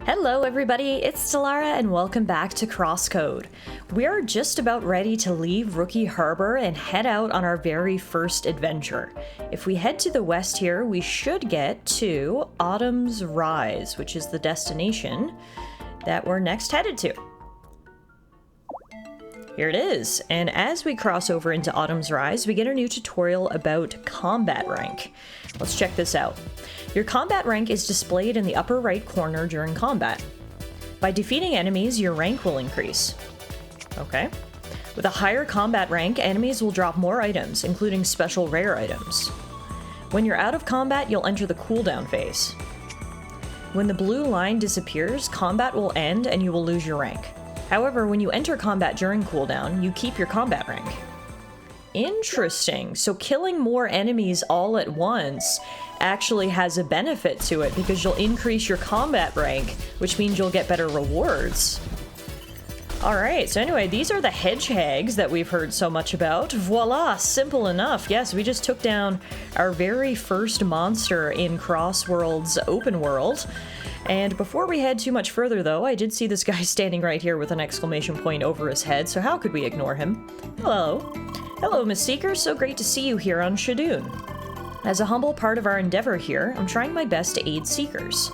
Hello everybody, it's Tallara and welcome back to CrossCode. We are just about ready to leave Rookie Harbor and head out on our very first adventure. If we head to the west here, we should get to Autumn's Rise, which is the destination that we're next headed to. Here it is, and as we cross over into Autumn's Rise, we get a new tutorial about combat rank. Let's check this out. Your combat rank is displayed in the upper right corner during combat. By defeating enemies, your rank will increase. Okay. With a higher combat rank, enemies will drop more items, including special rare items. When you're out of combat, you'll enter the cooldown phase. When the blue line disappears, combat will end and you will lose your rank. However, when you enter combat during cooldown, you keep your combat rank. Interesting. So killing more enemies all at once actually has a benefit to it because you'll increase your combat rank, which means you'll get better rewards. Alright, so anyway, these are the hedgehogs that we've heard so much about. Voila, simple enough. Yes, we just took down our very first monster in CrossWorlds open world. And before we head too much further though, I did see this guy standing right here with an exclamation point over his head, so how could we ignore him? Hello. Hello, Miss Seeker, so great to see you here on Shadoon. As a humble part of our endeavor here, I'm trying my best to aid Seekers.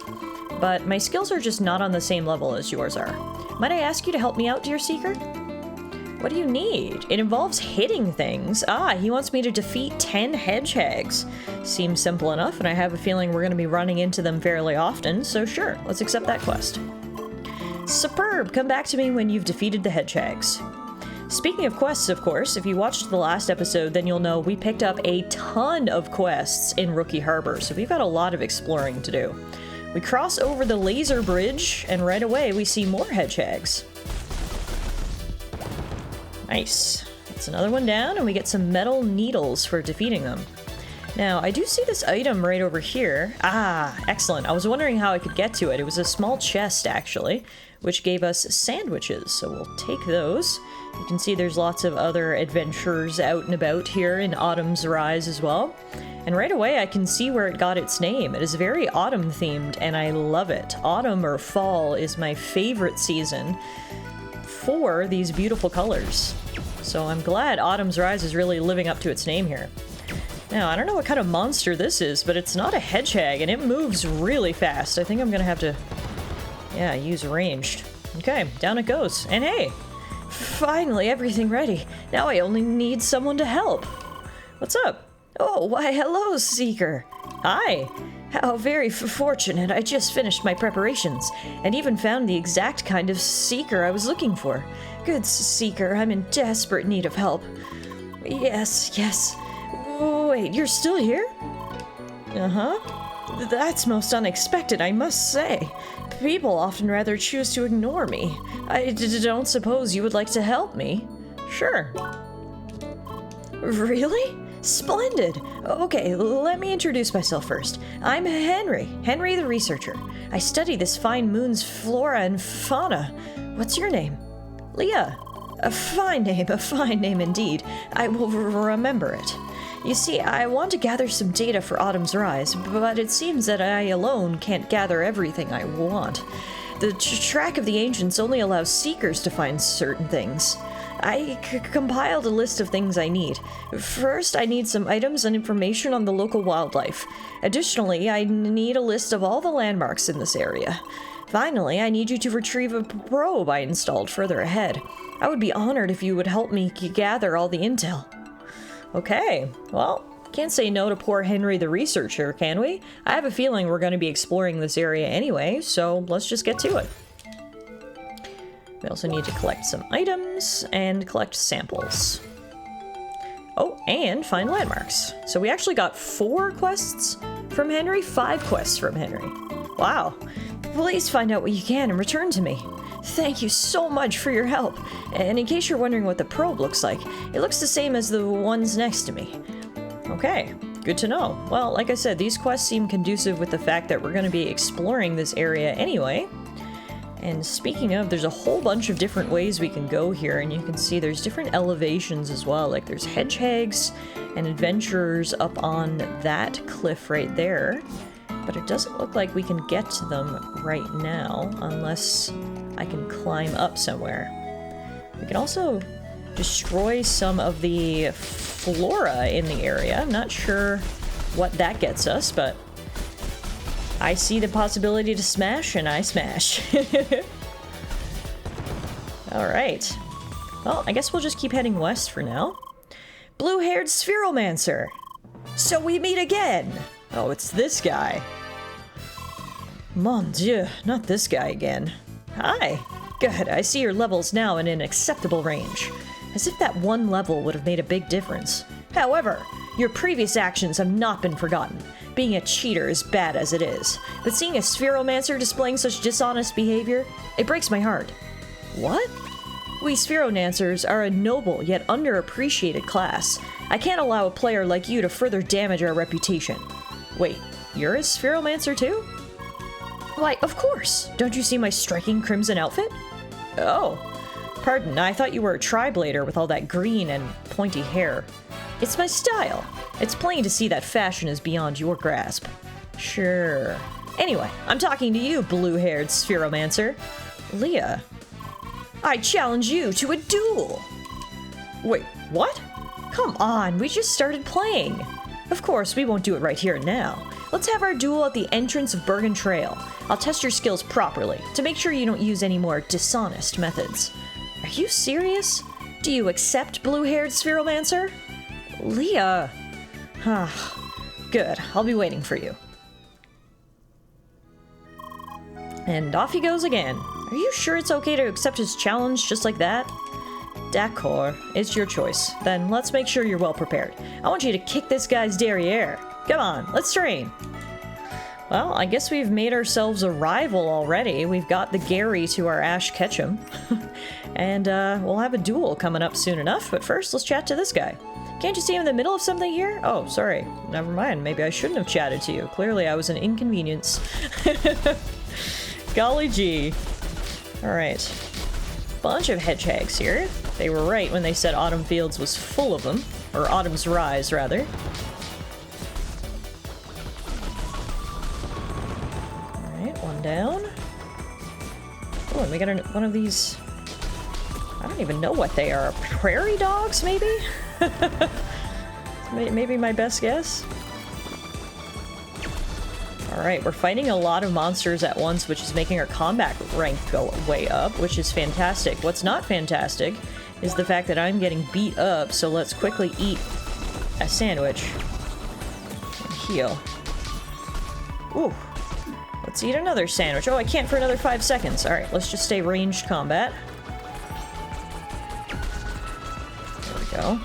But my skills are just not on the same level as yours are. Might I ask you to help me out, dear Seeker? What do you need? It involves hitting things. Ah, he wants me to defeat 10 hedgehogs. Seems simple enough, and I have a feeling we're going to be running into them fairly often, so sure, let's accept that quest. Superb! Come back to me when you've defeated the hedgehogs. Speaking of quests, of course, if you watched the last episode, then you'll know we picked up a ton of quests in Rookie Harbor, so we've got a lot of exploring to do. We cross over the laser bridge, and right away we see more hedgehogs. Nice. That's another one down, and we get some metal needles for defeating them. Now, I do see this item right over here. Ah, excellent. I was wondering how I could get to it. It was a small chest, actually, which gave us sandwiches, so we'll take those. You can see there's lots of other adventures out and about here in Autumn's Rise as well. And right away I can see where it got its name. It is very autumn themed, and I love it. Autumn or fall is my favorite season for these beautiful colors. So I'm glad Autumn's Rise is really living up to its name here. Now, I don't know what kind of monster this is, but it's not a hedgehog, and it moves really fast. I think I'm gonna have to, use ranged. Okay, down it goes. And hey! Finally, everything ready. Now I only need someone to help. What's up? Oh, why hello, Seeker. Hi. How very fortunate. I just finished my preparations, and even found the exact kind of Seeker I was looking for. Good Seeker, I'm in desperate need of help. Yes. Wait, you're still here? Uh-huh. That's most unexpected, I must say. People often rather choose to ignore me. I don't suppose you would like to help me? Sure. Really? Splendid! Okay, let me introduce myself first. I'm Henry the researcher. I study this fine moon's flora and fauna. What's your name? Leah. A fine name indeed. I will remember it. You see, I want to gather some data for Autumn's Rise, but it seems that I alone can't gather everything I want. The track of the ancients only allows seekers to find certain things. I compiled a list of things I need. First, I need some items and information on the local wildlife. Additionally, I need a list of all the landmarks in this area. Finally, I need you to retrieve a probe I installed further ahead. I would be honored if you would help me gather all the intel. Okay, well, can't say no to poor Henry the researcher, can we? I have a feeling we're going to be exploring this area anyway, so let's just get to it. We also need to collect some items and collect samples. Oh, and find landmarks. So we actually got 4 quests from Henry, 5 quests from Henry. Wow. Please find out what you can and return to me. Thank you so much for your help. And in case you're wondering what the probe looks like, it looks the same as the ones next to me. Okay, good to know. Well, like I said, these quests seem conducive with the fact that we're going to be exploring this area anyway. And speaking of, there's a whole bunch of different ways we can go here, and you can see there's different elevations as well. Like there's hedgehogs and adventurers up on that cliff right there. But it doesn't look like we can get to them right now, unless I can climb up somewhere. We can also destroy some of the flora in the area. I'm not sure what that gets us, but I see the possibility to smash, and I smash. Alright. Well, I guess we'll just keep heading west for now. Blue-haired Spheromancer! So we meet again! Oh, it's this guy. Mon Dieu, not this guy again. Hi! Good, I see your level's now in an acceptable range. As if that one level would have made a big difference. However, your previous actions have not been forgotten. Being a cheater is bad as it is, but seeing a Spheromancer displaying such dishonest behavior, it breaks my heart. What? We Spheromancers are a noble yet underappreciated class. I can't allow a player like you to further damage our reputation. Wait, you're a Spheromancer too? Why, of course! Don't you see my striking crimson outfit? Oh. Pardon, I thought you were a tri-blader with all that green and pointy hair. It's my style. It's plain to see that fashion is beyond your grasp. Sure. Anyway, I'm talking to you, blue-haired Spheromancer. Leah. I challenge you to a duel! Wait, what? Come on, we just started playing. Of course, we won't do it right here and now. Let's have our duel at the entrance of Bergen Trail. I'll test your skills properly, to make sure you don't use any more dishonest methods. Are you serious? Do you accept blue-haired Spheromancer? Leah! Good, I'll be waiting for you. And off he goes again. Are you sure it's okay to accept his challenge just like that? D'accord, it's your choice. Then let's make sure you're well prepared. I want you to kick this guy's derriere. Come on, let's train. Well, I guess we've made ourselves a rival already. We've got the Gary to our Ash Ketchum. And we'll have a duel coming up soon enough, but first let's chat to this guy. Can't you see I'm in the middle of something here? Oh, sorry. Never mind. Maybe I shouldn't have chatted to you. Clearly I was an inconvenience. Golly gee. Alright. Bunch of hedgehogs here. They were right when they said Autumn Fields was full of them. Or Autumn's Rise, rather. Alright, one down. Oh, and we got one of these... I don't even know what they are. Prairie dogs, maybe? Maybe my best guess? Alright, we're fighting a lot of monsters at once, which is making our combat rank go way up, which is fantastic. What's not fantastic is the fact that I'm getting beat up, so let's quickly eat a sandwich. And heal. Ooh. Let's eat another sandwich. Oh, I can't for another 5 seconds. Alright, let's just stay ranged combat. There we go.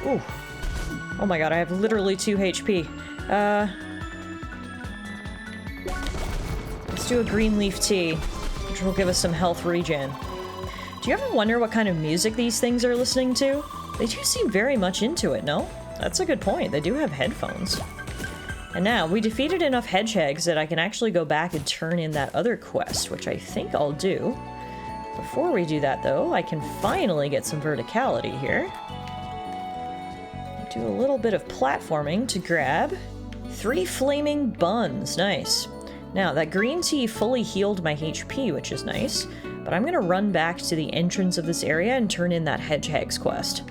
Ooh. Oh my god, I have literally 2 HP. Let's do a green leaf tea, which will give us some health regen. Do you ever wonder what kind of music these things are listening to? They do seem very much into it, no? That's a good point. They do have headphones. And now, we defeated enough hedgehogs that I can actually go back and turn in that other quest, which I think I'll do. Before we do that, though, I can finally get some verticality here. Do a little bit of platforming to grab 3 flaming buns. Nice. Now, that green tea fully healed my HP, which is nice, but I'm gonna run back to the entrance of this area and turn in that hedgehogs quest.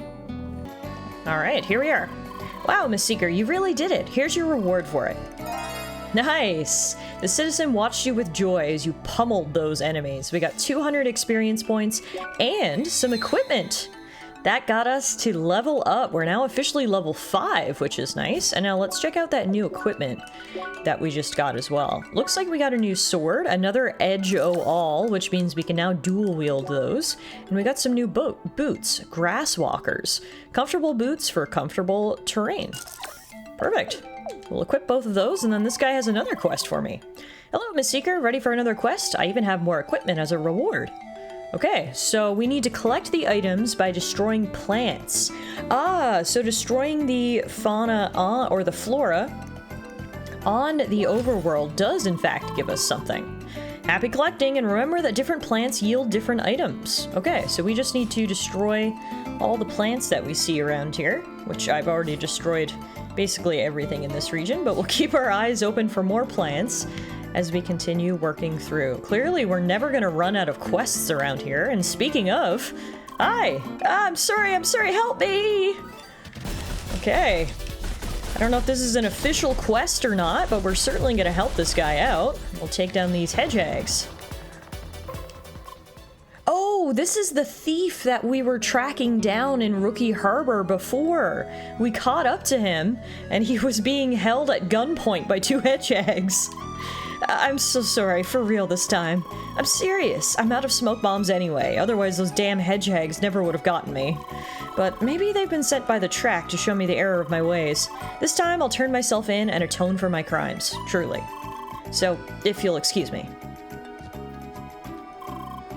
Alright, here we are. Wow, Miss Seeker, you really did it. Here's your reward for it. Nice! The citizen watched you with joy as you pummeled those enemies. We got 200 experience points and some equipment! That got us to level up. We're now officially level 5, which is nice. And now let's check out that new equipment that we just got as well. Looks like we got a new sword, another edge-o-all, which means we can now dual wield those. And we got some new boots, grass walkers. Comfortable boots for comfortable terrain. Perfect. We'll equip both of those, and then this guy has another quest for me. Hello, Miss Seeker, ready for another quest? I even have more equipment as a reward. Okay, so we need to collect the items by destroying plants. Ah, so destroying the fauna or the flora on the overworld does in fact give us something. Happy collecting, and remember that different plants yield different items. Okay, so we just need to destroy all the plants that we see around here, which I've already destroyed basically everything in this region, but we'll keep our eyes open for more plants as we continue working through. Clearly, we're never gonna run out of quests around here, and speaking of... Hi! I'm sorry, help me! Okay. I don't know if this is an official quest or not, but we're certainly gonna help this guy out. We'll take down these hedgehogs. Oh, this is the thief that we were tracking down in Rookie Harbor before. We caught up to him, and he was being held at gunpoint by 2 hedgehogs. I'm so sorry, for real this time. I'm serious. I'm out of smoke bombs anyway, otherwise those damn hedgehogs never would have gotten me. But maybe they've been sent by the track to show me the error of my ways. This time I'll turn myself in and atone for my crimes, truly. So, if you'll excuse me.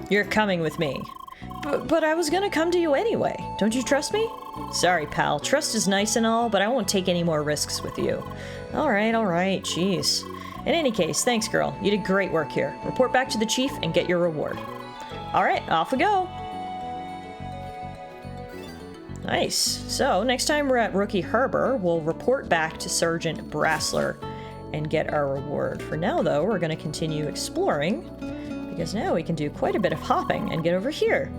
You're coming with me. But I was gonna come to you anyway. Don't you trust me? Sorry, pal. Trust is nice and all, but I won't take any more risks with you. Alright, jeez. In any case, thanks, girl. You did great work here. Report back to the chief and get your reward. Alright, off we go. Nice. So, next time we're at Rookie Harbor, we'll report back to Sergeant Brassler and get our reward. For now, though, we're going to continue exploring, because now we can do quite a bit of hopping and get over here.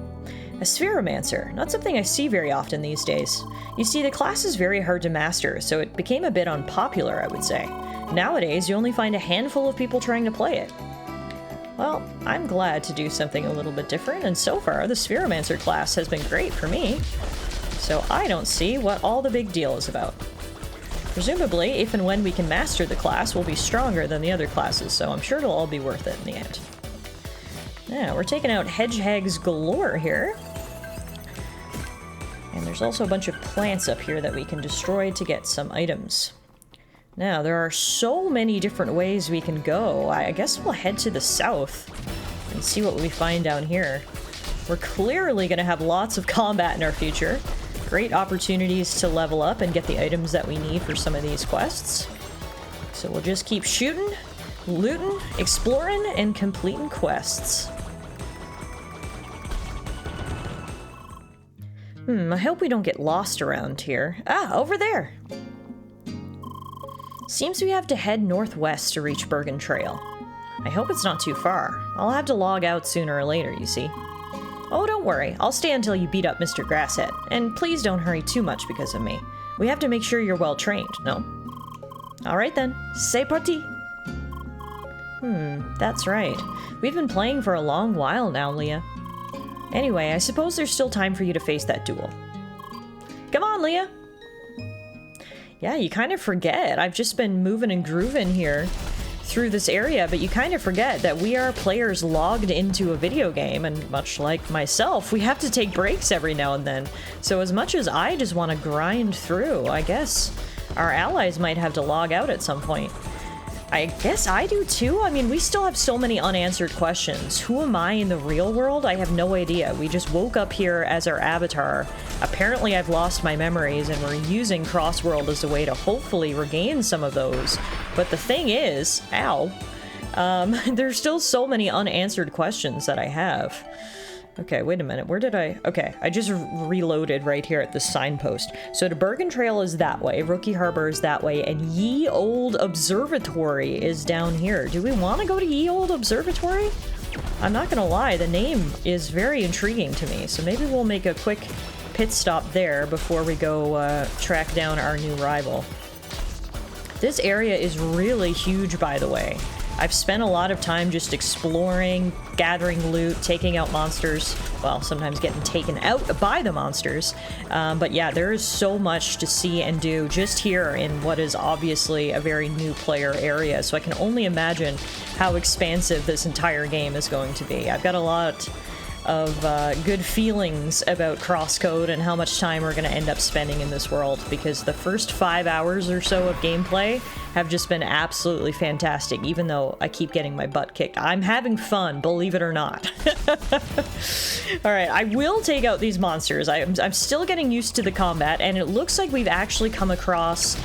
A spheromancer, not something I see very often these days. You see, the class is very hard to master, so it became a bit unpopular, I would say. Nowadays, you only find a handful of people trying to play it. Well, I'm glad to do something a little bit different, and so far, the spheromancer class has been great for me. So I don't see what all the big deal is about. Presumably, if and when we can master the class, we'll be stronger than the other classes, so I'm sure it'll all be worth it in the end. Now, we're taking out hedgehogs galore here. And there's also a bunch of plants up here that we can destroy to get some items. Now, there are so many different ways we can go. I guess we'll head to the south and see what we find down here. We're clearly going to have lots of combat in our future. Great opportunities to level up and get the items that we need for some of these quests. So we'll just keep shooting, looting, exploring, and completing quests. I hope we don't get lost around here. Ah, over there! Seems we have to head northwest to reach Bergen Trail. I hope it's not too far. I'll have to log out sooner or later, you see. Oh, don't worry. I'll stay until you beat up Mr. Grasshead. And please don't hurry too much because of me. We have to make sure you're well trained, no? Alright then. C'est parti! That's right. We've been playing for a long while now, Leah. Anyway, I suppose there's still time for you to face that duel. Come on, Leah! Yeah, you kind of forget. I've just been moving and grooving here through this area, but you kind of forget that we are players logged into a video game, and much like myself, we have to take breaks every now and then. So as much as I just want to grind through, I guess our allies might have to log out at some point. I guess I do too. I mean, we still have so many unanswered questions. Who am I in the real world? I have no idea. We just woke up here as our avatar. Apparently I've lost my memories and we're using CrossWorlds as a way to hopefully regain some of those. But the thing is, there's still so many unanswered questions that I have. Okay, wait a minute. Where did I... Okay, I just reloaded right here at the signpost. So the Bergen Trail is that way, Rookie Harbor is that way, and Ye Old Observatory is down here. Do we want to go to Ye Old Observatory? I'm not gonna lie, the name is very intriguing to me, so maybe we'll make a quick pit stop there before we go track down our new rival. This area is really huge, by the way. I've spent a lot of time just exploring, gathering loot, taking out monsters. Well, sometimes getting taken out by the monsters. But yeah, there is so much to see and do just here in what is obviously a very new player area. So I can only imagine how expansive this entire game is going to be. I've got a lot of good feelings about CrossCode and how much time we're going to end up spending in this world, because the first 5 hours or so of gameplay have just been absolutely fantastic, even though I keep getting my butt kicked. I'm having fun, believe it or not. Alright, I will take out these monsters. I'm still getting used to the combat, and it looks like we've actually come across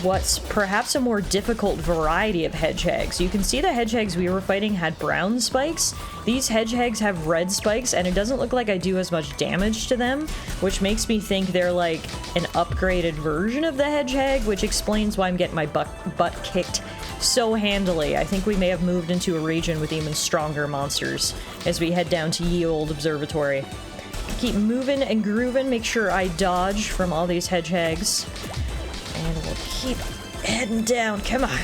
what's perhaps a more difficult variety of hedgehogs. You can see the hedgehogs we were fighting had brown spikes. These hedgehogs have red spikes, and it doesn't look like I do as much damage to them, which makes me think they're like an upgraded version of the hedgehog, which explains why I'm getting my butt kicked so handily. I think we may have moved into a region with even stronger monsters as we head down to Ye Olde Observatory. Keep moving and grooving, make sure I dodge from all these hedgehogs. And we'll keep heading down. Come on.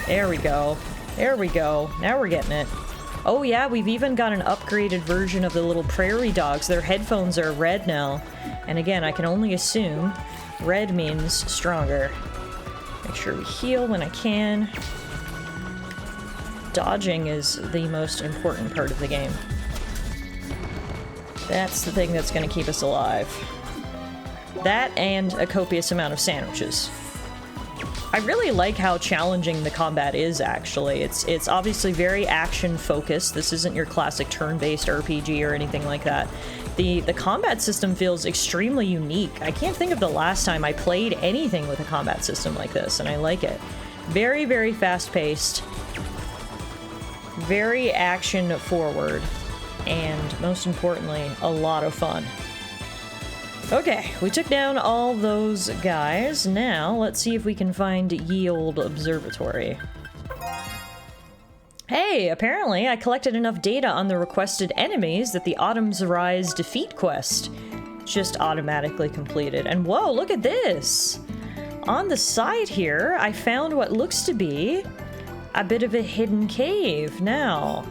There we go. There we go. Now we're getting it. Oh yeah, we've even got an upgraded version of the little prairie dogs. Their headphones are red now. And again, I can only assume red means stronger. Make sure we heal when I can. Dodging is the most important part of the game. That's the thing that's going to keep us alive. That and a copious amount of sandwiches. I really like how challenging the combat is, actually. It's obviously very action-focused. This isn't your classic turn-based RPG or anything like that. The combat system feels extremely unique. I can't think of the last time I played anything with a combat system like this, and I like it. Very, very fast-paced. Very action-forward. And most importantly, a lot of fun. Okay, we took down all those guys. Now, let's see if we can find Ye Olde Observatory. Hey, apparently I collected enough data on the requested enemies that the Autumn's Rise defeat quest just automatically completed. And whoa, look at this! On the side here, I found what looks to be a bit of a hidden cave. Now,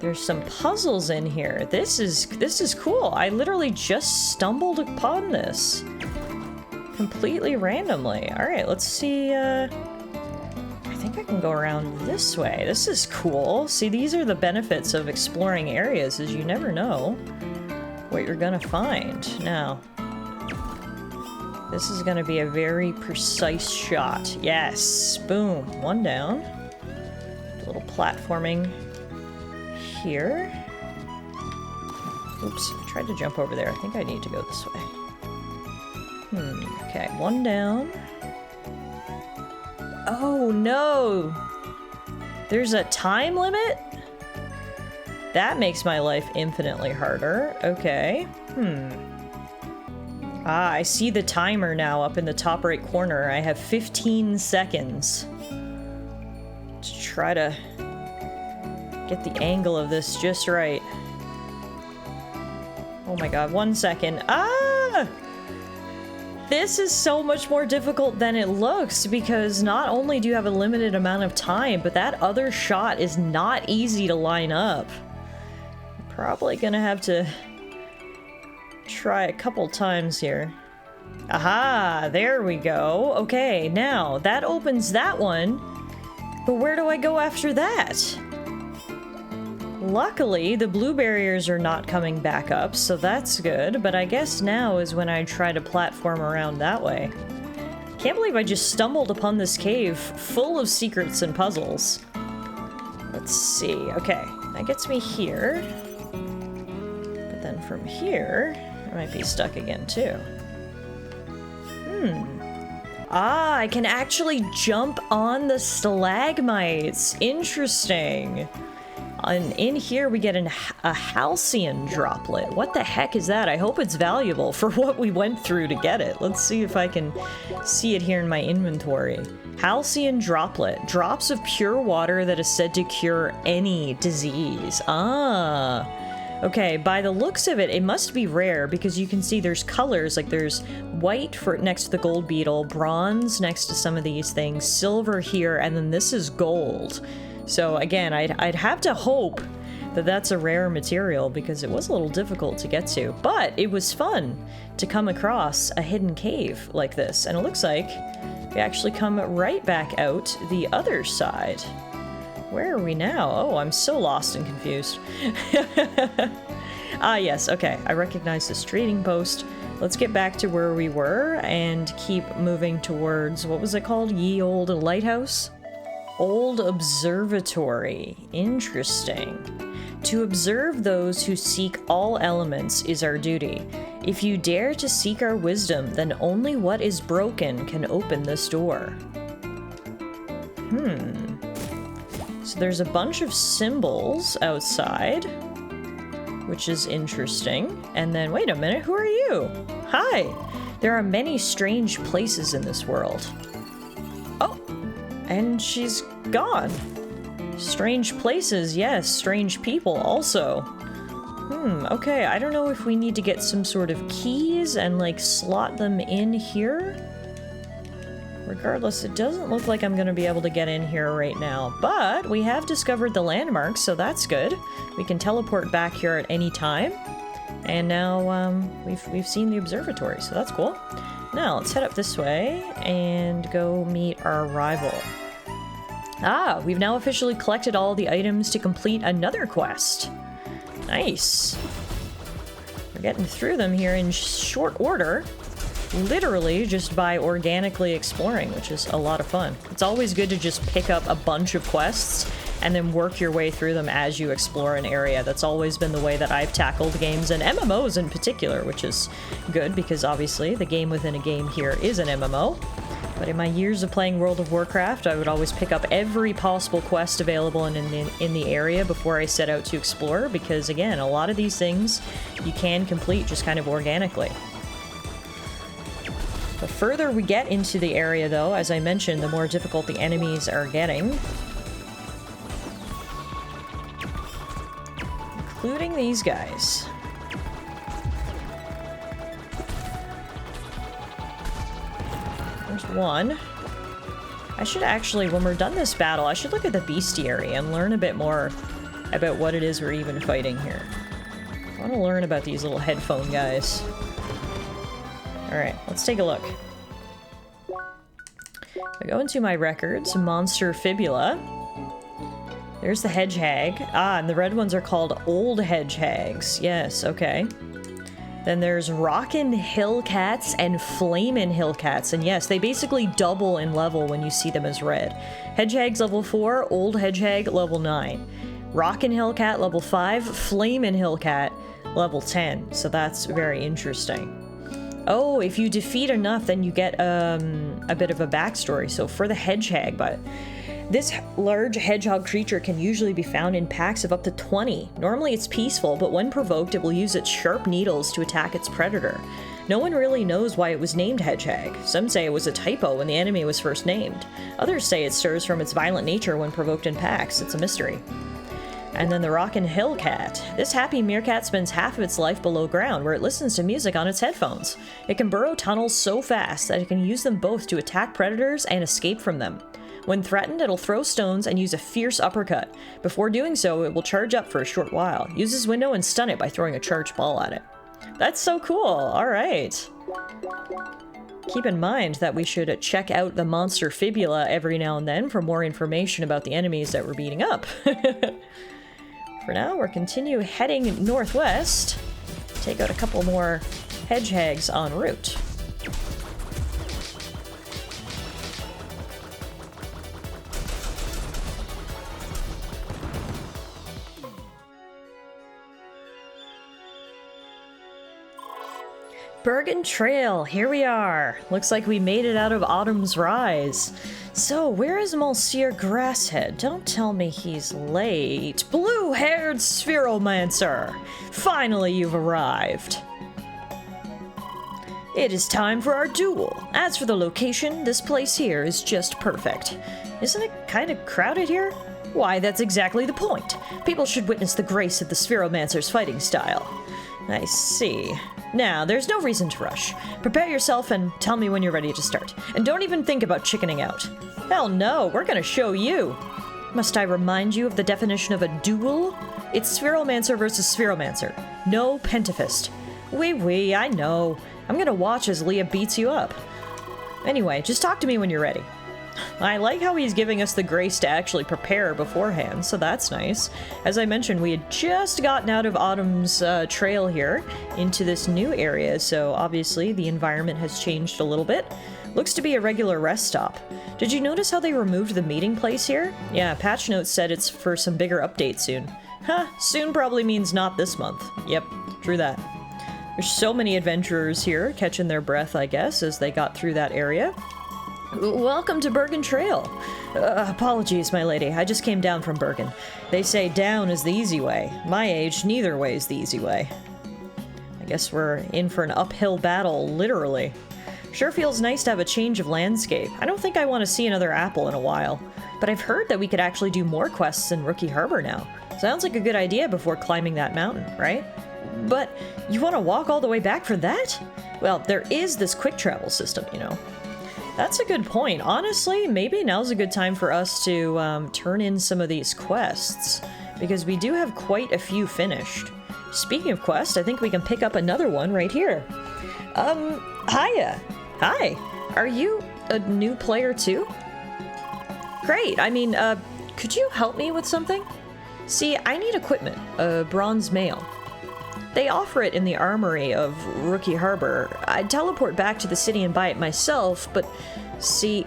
there's some puzzles in here. This is cool. I literally just stumbled upon this completely randomly. All right, let's see. I think I can go around this way. This is cool. See, these are the benefits of exploring areas, is you never know what you're gonna find. Now, this is gonna be a very precise shot. Yes, boom, one down. A little platforming here. Oops, I tried to jump over there. I think I need to go this way. Okay, one down. Oh no! There's a time limit? That makes my life infinitely harder. Okay. Ah, I see the timer now up in the top right corner. I have 15 seconds to try to get the angle of this just right. Oh my god, 1 second. Ah! This is so much more difficult than it looks, because not only do you have a limited amount of time, but that other shot is not easy to line up. I'm probably gonna have to try a couple times here. Aha! There we go. Okay, now, that opens that one, but where do I go after that? Luckily, the blue barriers are not coming back up, so that's good, but I guess now is when I try to platform around that way. Can't believe I just stumbled upon this cave full of secrets and puzzles. Let's see. Okay, that gets me here. But then from here, I might be stuck again, too. Ah, I can actually jump on the stalagmites. Interesting. And in here we get a halcyon droplet. What the heck is that? I hope it's valuable for what we went through to get it. Let's see if I can see it here in my inventory. Halcyon droplet. Drops of pure water that is said to cure any disease. Ah. Okay, by the looks of it, it must be rare because you can see there's colors, like there's white for next to the gold beetle, bronze next to some of these things, silver here, and then this is gold. So again, I'd have to hope that that's a rare material because it was a little difficult to get to, but it was fun to come across a hidden cave like this, and it looks like we actually come right back out the other side. Where are we now? Oh, I'm so lost and confused. Ah, yes, okay. I recognize this trading post. Let's get back to where we were and keep moving towards, what was it called? Ye Olde Lighthouse? Olde Observatory. Interesting. To observe those who seek all elements is our duty. If you dare to seek our wisdom, then only what is broken can open this door. So there's a bunch of symbols outside, which is interesting. And then, wait a minute, who are you? Hi! There are many strange places in this world. Oh! And she's gone. Strange places, yes. Strange people also. Okay, I don't know if we need to get some sort of keys and, like, slot them in here. Regardless, it doesn't look like I'm gonna be able to get in here right now, but we have discovered the landmarks, so that's good. We can teleport back here at any time. And now, we've seen the observatory, so that's cool. Now, let's head up this way and go meet our rival. Ah, we've now officially collected all the items to complete another quest. Nice. We're getting through them here in short order. Literally just by organically exploring, which is a lot of fun. It's always good to just pick up a bunch of quests and then work your way through them as you explore an area. That's always been the way that I've tackled games, and MMOs in particular, which is good because obviously the game within a game here is an MMO. But in my years of playing World of Warcraft, I would always pick up every possible quest available in the area before I set out to explore, because again, a lot of these things you can complete just kind of organically. The further we get into the area, though, as I mentioned, the more difficult the enemies are getting. Including these guys. There's one. I should actually, when we're done this battle, I should look at the bestiary and learn a bit more about what it is we're even fighting here. I want to learn about these little headphone guys. Alright, let's take a look. I go into my records, Monster Fibula. There's the hedge hag. Ah, and the red ones are called old hedge hags. Yes, okay. Then there's Rockin' Hill Cats and Flamin' Hill Cats. And yes, they basically double in level when you see them as red. Hedge Hag's level 4, Old Hedge Hag level 9. Rockin' Hill Cat level 5, Flamin' Hill Cat level 10. So that's very interesting. Oh, if you defeat enough, then you get a bit of a backstory. So for the hedge hag, but this large hedgehog creature can usually be found in packs of up to 20. Normally it's peaceful, but when provoked, it will use its sharp needles to attack its predator. No one really knows why it was named hedge hag. Some say it was a typo when the enemy was first named. Others say it stirs from its violent nature when provoked in packs. It's a mystery. And then the Rockin' Hill Cat. This happy meerkat spends half of its life below ground, where it listens to music on its headphones. It can burrow tunnels so fast that it can use them both to attack predators and escape from them. When threatened, it'll throw stones and use a fierce uppercut. Before doing so, it will charge up for a short while. Use its window and stun it by throwing a charged ball at it. That's so cool! Alright. Keep in mind that we should check out the Monster Fibula every now and then for more information about the enemies that we're beating up. For now, we'll continue heading northwest. Take out a couple more hedge hags en route. Bergen Trail, here we are. Looks like we made it out of Autumn's Rise. So, where is Monsieur Grasshead? Don't tell me he's late. Blue-haired Spheromancer! Finally, you've arrived. It is time for our duel. As for the location, this place here is just perfect. Isn't it kind of crowded here? Why, that's exactly the point. People should witness the grace of the Spheromancer's fighting style. I see. Now, there's no reason to rush. Prepare yourself and tell me when you're ready to start. And don't even think about chickening out. Hell no, we're gonna show you. Must I remind you of the definition of a duel? It's Spheromancer versus Spheromancer. No pentafist. Oui, I know. I'm gonna watch as Leah beats you up. Anyway, just talk to me when you're ready. I like how he's giving us the grace to actually prepare beforehand, so that's nice. As I mentioned, we had just gotten out of Autumn's trail here into this new area, so obviously the environment has changed a little bit. Looks to be a regular rest stop. Did you notice how they removed the meeting place here? Yeah, patch notes said it's for some bigger update soon. Huh, soon probably means not this month. Yep, true that. There's so many adventurers here, catching their breath, I guess, as they got through that area. Welcome to Bergen Trail. Apologies, my lady. I just came down from Bergen. They say down is the easy way. My age, neither way is the easy way. I guess we're in for an uphill battle, literally. Sure feels nice to have a change of landscape. I don't think I want to see another apple in a while. But I've heard that we could actually do more quests in Rookie Harbor now. Sounds like a good idea before climbing that mountain, right? But you want to walk all the way back for that? Well, there is this quick travel system, you know. That's a good point. Honestly, maybe now's a good time for us to turn in some of these quests, because we do have quite a few finished. Speaking of quests, I think we can pick up another one right here. Hiya. Hi. Are you a new player too? Great. I mean, could you help me with something? See, I need equipment, a bronze mail. They offer it in the armory of Rookie Harbor. I'd teleport back to the city and buy it myself, but see,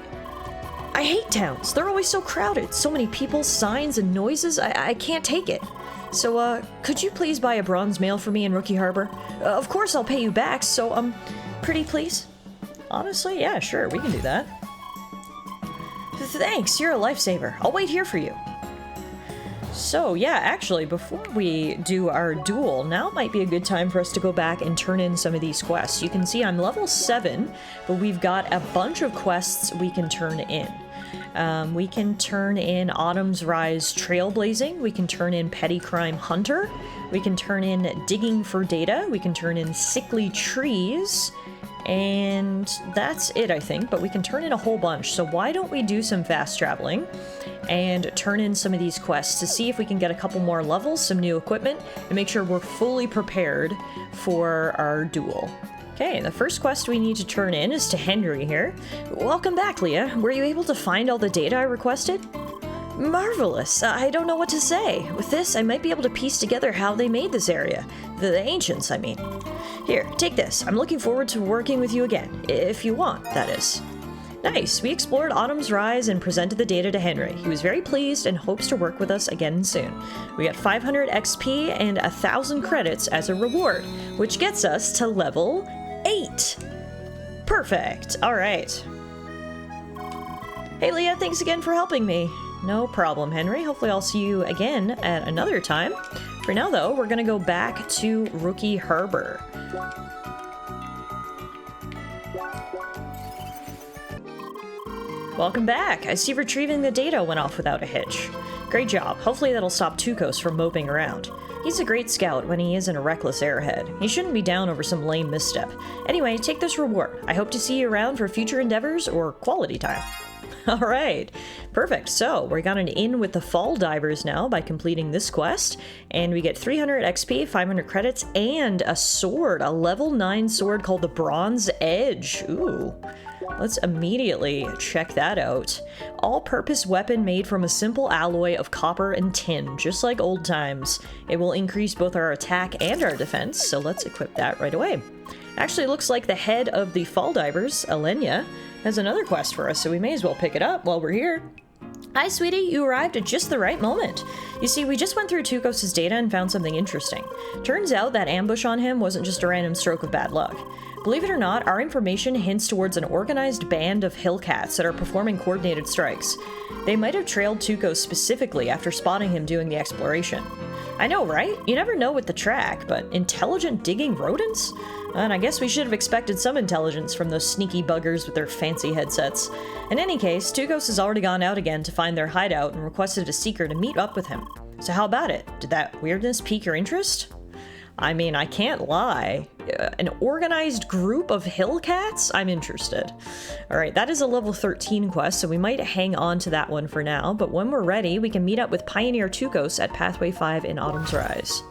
I hate towns. They're always so crowded. So many people, signs, and noises. I can't take it. So, could you please buy a bronze mail for me in Rookie Harbor? Of course I'll pay you back, so, pretty please? Honestly, yeah, sure, we can do that. Thanks, you're a lifesaver. I'll wait here for you. So, yeah, actually, before we do our duel, now might be a good time for us to go back and turn in some of these quests. You can see I'm level 7, but we've got a bunch of quests we can turn in. We can turn in Autumn's Rise Trailblazing, we can turn in Petty Crime Hunter, we can turn in Digging for Data, we can turn in Sickly Trees, and that's it, I think, but we can turn in a whole bunch. So why don't we do some fast traveling and turn in some of these quests to see if we can get a couple more levels, some new equipment, and make sure we're fully prepared for our duel. Okay, the first quest we need to turn in is to Henry here. Welcome back, Leah. Were you able to find all the data I requested? Marvelous. I don't know what to say. With this, I might be able to piece together how they made this area. The ancients, I mean. Here, take this. I'm looking forward to working with you again. If you want, that is. Nice. We explored Autumn's Rise and presented the data to Henry. He was very pleased and hopes to work with us again soon. We got 500 XP and 1,000 credits as a reward, which gets us to level 8. Perfect. All right. Hey, Leah, thanks again for helping me. No problem, Henry. Hopefully I'll see you again at another time. For now, though, we're going to go back to Rookie Harbor. Welcome back. I see retrieving the data went off without a hitch. Great job. Hopefully that'll stop Tukos from moping around. He's a great scout when he isn't a reckless airhead. He shouldn't be down over some lame misstep. Anyway, take this reward. I hope to see you around for future endeavors or quality time. Alright, perfect. So, we got an in with the Fall Divers now by completing this quest, and we get 300 XP, 500 credits, and a sword, a level 9 sword called the Bronze Edge. Ooh. Let's immediately check that out. All-purpose weapon made from a simple alloy of copper and tin, just like old times. It will increase both our attack and our defense, so let's equip that right away. Actually, it looks like the head of the Fall Divers, Alenia, has another quest for us, so we may as well pick it up while we're here. Hi, sweetie. You arrived at just the right moment. You see, we just went through Tukos' data and found something interesting. Turns out that ambush on him wasn't just a random stroke of bad luck. Believe it or not, our information hints towards an organized band of hillcats that are performing coordinated strikes. They might have trailed Tukos specifically after spotting him doing the exploration. I know, right? You never know with the track, but intelligent digging rodents? And I guess we should have expected some intelligence from those sneaky buggers with their fancy headsets. In any case, Tukos has already gone out again to find their hideout and requested a seeker to meet up with him. So how about it? Did that weirdness pique your interest? I mean, I can't lie. An organized group of hillcats? I'm interested. Alright, that is a level 13 quest, so we might hang on to that one for now, but when we're ready, we can meet up with Pioneer Tukos at Pathway 5 in Autumn's Rise.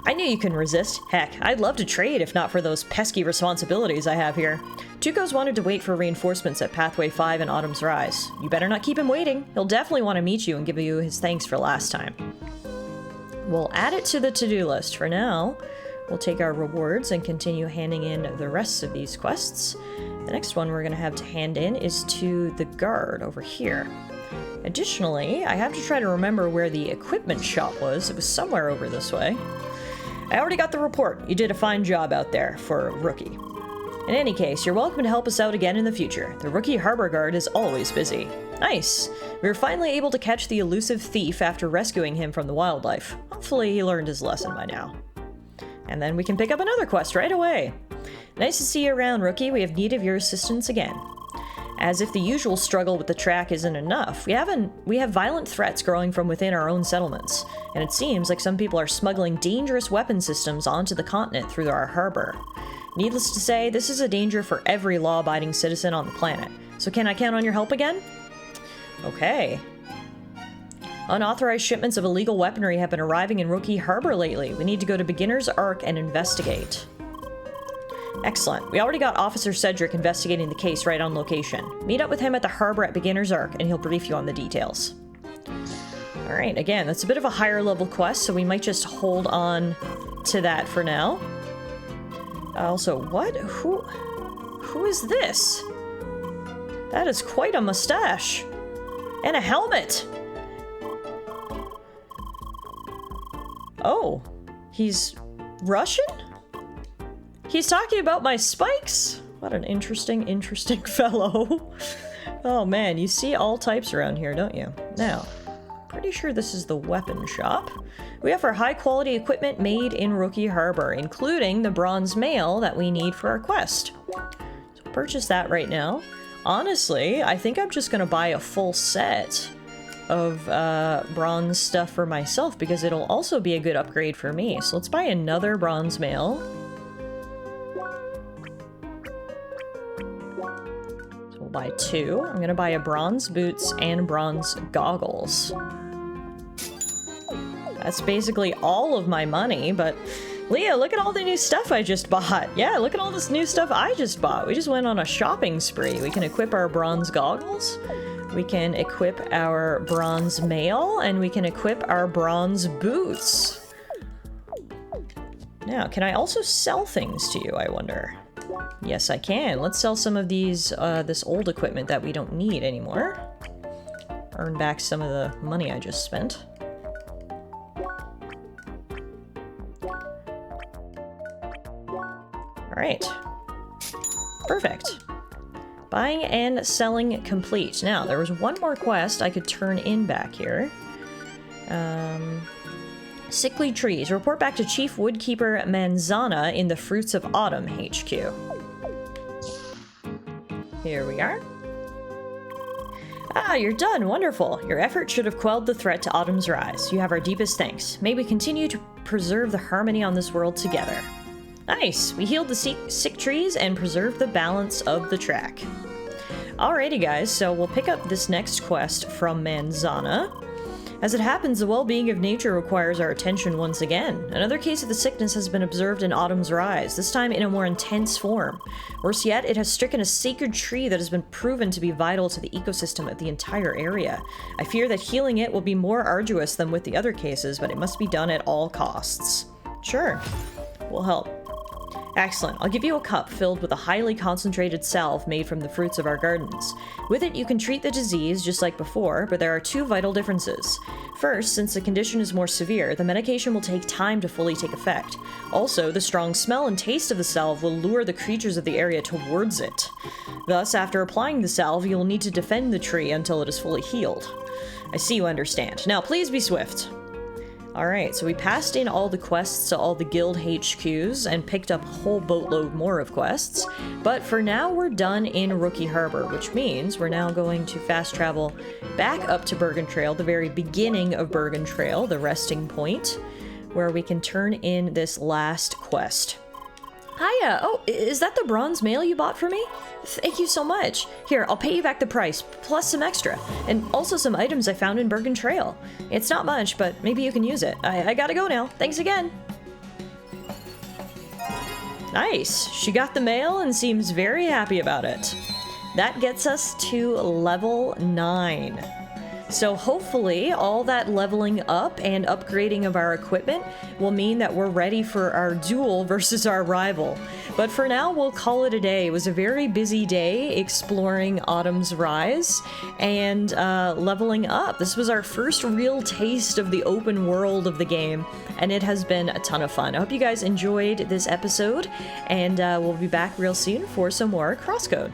I knew you couldn't resist. Heck, I'd love to trade if not for those pesky responsibilities I have here. Tukos wanted to wait for reinforcements at Pathway 5 in Autumn's Rise. You better not keep him waiting. He'll definitely want to meet you and give you his thanks for last time. We'll add it to the to-do list. For now, We'll take our rewards and continue handing in the rest of these quests. The next one we're going to have to hand in is to the guard over here. Additionally, I have to try to remember where the equipment shop was. It was somewhere over this way. I already got the report. You did a fine job out there for a rookie. In any case, you're welcome to help us out again in the future. The rookie harbor guard is always busy. Nice! We were finally able to catch the elusive thief after rescuing him from the wildlife. Hopefully he learned his lesson by now. And then we can pick up another quest right away. Nice to see you around, rookie. We have need of your assistance again. As if the usual struggle with the track isn't enough, we have violent threats growing from within our own settlements, and it seems like some people are smuggling dangerous weapon systems onto the continent through our harbor. Needless to say, this is a danger for every law-abiding citizen on the planet. So can I count on your help again? Okay. Unauthorized shipments of illegal weaponry have been arriving in Rookie Harbor lately. We need to go to Beginner's Arc and investigate. Excellent. We already got Officer Cedric investigating the case right on location. Meet up with him at the harbor at Beginner's Arc, and he'll brief you on the details. Alright, again, that's a bit of a higher level quest, so we might just hold on to that for now. Also, what? Who is this? That is quite a mustache. And a helmet! Oh, he's Russian? He's talking about my spikes? What an interesting fellow. Oh man, you see all types around here, don't you? Now, pretty sure this is the weapon shop. We offer high-quality equipment made in Rookie Harbor, including the bronze mail that we need for our quest. So purchase that right now. Honestly, I think I'm just gonna buy a full set of bronze stuff for myself because it'll also be a good upgrade for me. So let's buy another bronze mail. So we'll buy two. I'm gonna buy a bronze boots and bronze goggles. That's basically all of my money, but Leah, look at all the new stuff I just bought. Yeah, look at all this new stuff I just bought. We just went on a shopping spree. We can equip our bronze goggles, we can equip our bronze mail, and we can equip our bronze boots. Now, can I also sell things to you, I wonder? Yes, I can. Let's sell some of these, this old equipment that we don't need anymore. Earn back some of the money I just spent. Alright. Perfect. Buying and selling complete. Now, there was one more quest I could turn in back here. Sickly trees. Report back to Chief Woodkeeper Manzana in the Fruits of Autumn HQ. Here we are. Ah, you're done. Wonderful. Your effort should have quelled the threat to Autumn's rise. You have our deepest thanks. May we continue to preserve the harmony on this world together. Nice! We healed the sick trees and preserved the balance of the track. Alrighty guys, so we'll pick up this next quest from Manzana. As it happens, the well-being of nature requires our attention once again. Another case of the sickness has been observed in Autumn's rise, this time in a more intense form. Worse yet, it has stricken a sacred tree that has been proven to be vital to the ecosystem of the entire area. I fear that healing it will be more arduous than with the other cases, but it must be done at all costs. Sure, we'll help. Excellent. I'll give you a cup filled with a highly concentrated salve made from the fruits of our gardens. With it, you can treat the disease just like before, but there are two vital differences. First, since the condition is more severe, the medication will take time to fully take effect. Also, the strong smell and taste of the salve will lure the creatures of the area towards it. Thus, after applying the salve, you will need to defend the tree until it is fully healed. I see you understand. Now, please be swift. Alright, so we passed in all the quests to all the guild HQs and picked up a whole boatload more of quests, but for now we're done in Rookie Harbor, which means we're now going to fast travel back up to Bergen Trail, the very beginning of Bergen Trail, the resting point, where we can turn in this last quest. Hiya! Oh, is that the bronze mail you bought for me? Thank you so much. Here, I'll pay you back the price, plus some extra, and also some items I found in Bergen Trail. It's not much, but maybe you can use it. I gotta go now. Thanks again. Nice. She got the mail and seems very happy about it. That gets us to level 9. So hopefully all that leveling up and upgrading of our equipment will mean that we're ready for our duel versus our rival. But for now, we'll call it a day. It was a very busy day exploring Autumn's Rise and leveling up. This was our first real taste of the open world of the game, and it has been a ton of fun. I hope you guys enjoyed this episode, and we'll be back real soon for some more CrossCode.